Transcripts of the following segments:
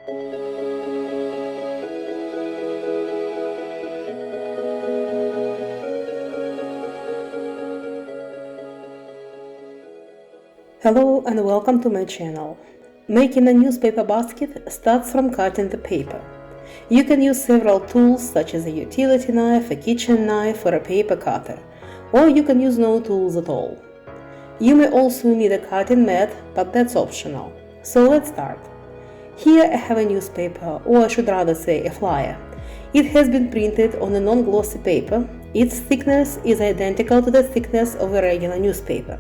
Hello and welcome to my channel. Making a newspaper basket starts from cutting the paper. You can use several tools such as a utility knife, a kitchen knife, or a paper cutter, or you can use no tools at all. You may also need a cutting mat, but that's optional. So let's start. Here I have a newspaper, or I should rather say a flyer. It has been printed on a non-glossy paper. Its thickness is identical to the thickness of a regular newspaper.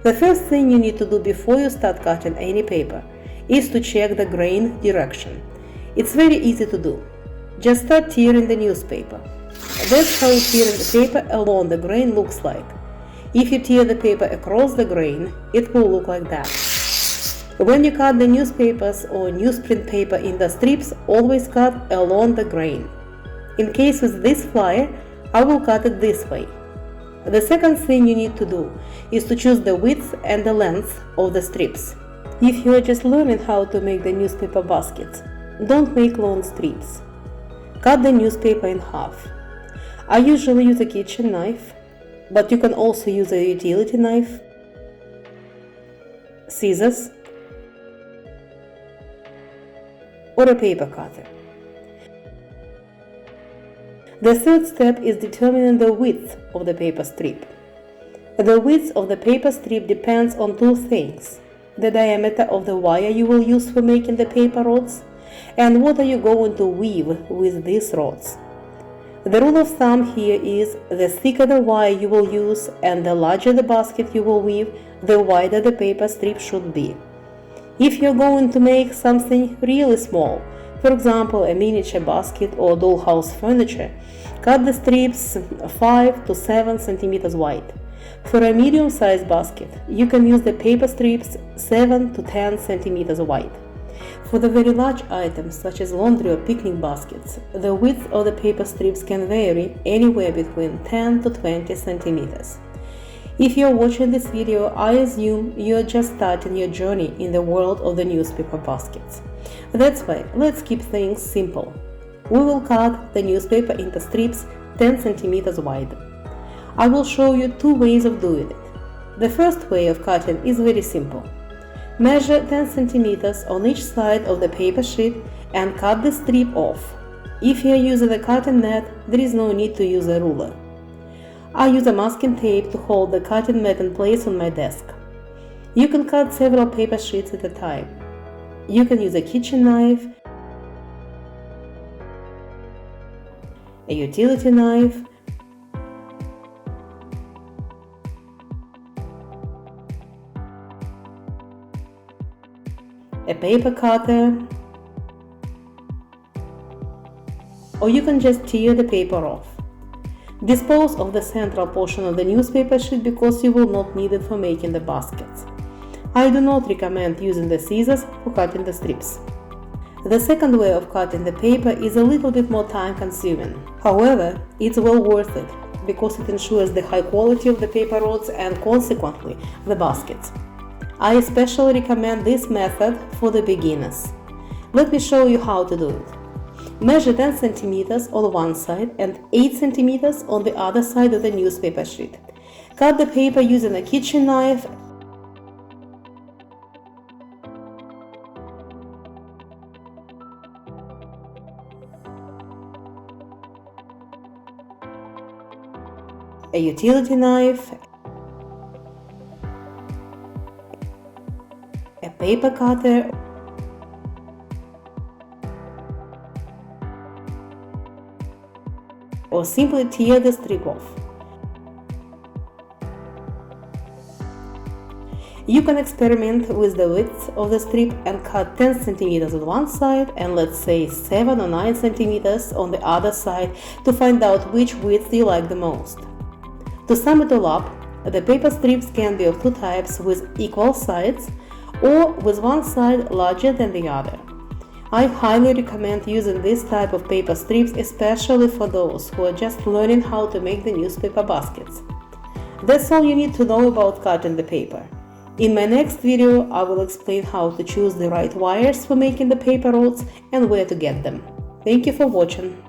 The first thing you need to do before you start cutting any paper is to check the grain direction. It's very easy to do. Just start tearing the newspaper. That's how tearing the paper along the grain looks like. If you tear the paper across the grain, it will look like that. When you cut the newspapers or newsprint paper in the strips, always cut along the grain. In case with this flyer, I will cut it this way. The second thing you need to do is to choose the width and the length of the strips. If you are just learning how to make the newspaper baskets, don't make long strips. Cut the newspaper in half. I usually use a kitchen knife, but you can also use a utility knife, scissors, or a paper cutter. The third step is determining the width of the paper strip. The width of the paper strip depends on two things: the diameter of the wire you will use for making the paper rods, and what are you going to weave with these rods. The rule of thumb here is the thicker the wire you will use and the larger the basket you will weave, the wider the paper strip should be. If you're going to make something really small, for example a miniature basket or dollhouse furniture, cut the strips 5 to 7 cm wide. For a medium-sized basket, you can use the paper strips 7 to 10 cm wide. For the very large items such as laundry or picnic baskets, the width of the paper strips can vary anywhere between 10 to 20 cm. If you're watching this video, I assume you're just starting your journey in the world of the newspaper baskets. That's why let's keep things simple. We will cut the newspaper into strips 10 cm wide. I will show you two ways of doing it. The first way of cutting is very simple. Measure 10 cm on each side of the paper sheet and cut the strip off. If you are using a cutting mat, there is no need to use a ruler. I use a masking tape to hold the cutting mat in place on my desk. You can cut several paper sheets at a time. You can use a kitchen knife, a utility knife, a paper cutter, or you can just tear the paper off. Dispose of the central portion of the newspaper sheet because you will not need it for making the baskets. I do not recommend using the scissors for cutting the strips. The second way of cutting the paper is a little bit more time consuming. However, it's well worth it because it ensures the high quality of the paper rods and consequently the baskets. I especially recommend this method for the beginners. Let me show you how to do it. Measure 10 cm on one side and 8 cm on the other side of the newspaper sheet. Cut the paper using a kitchen knife a utility knife, a paper cutter, or simply tear the strip off. You can experiment with the width of the strip and cut 10 cm on one side and let's say 7 or 9 cm on the other side to find out which width you like the most. To sum it all up, the paper strips can be of two types with equal sides or with one side larger than the other. I highly recommend using this type of paper strips, especially for those who are just learning how to make the newspaper baskets. That's all you need to know about cutting the paper. In my next video, I will explain how to choose the right wires for making the paper rods and where to get them. Thank you for watching.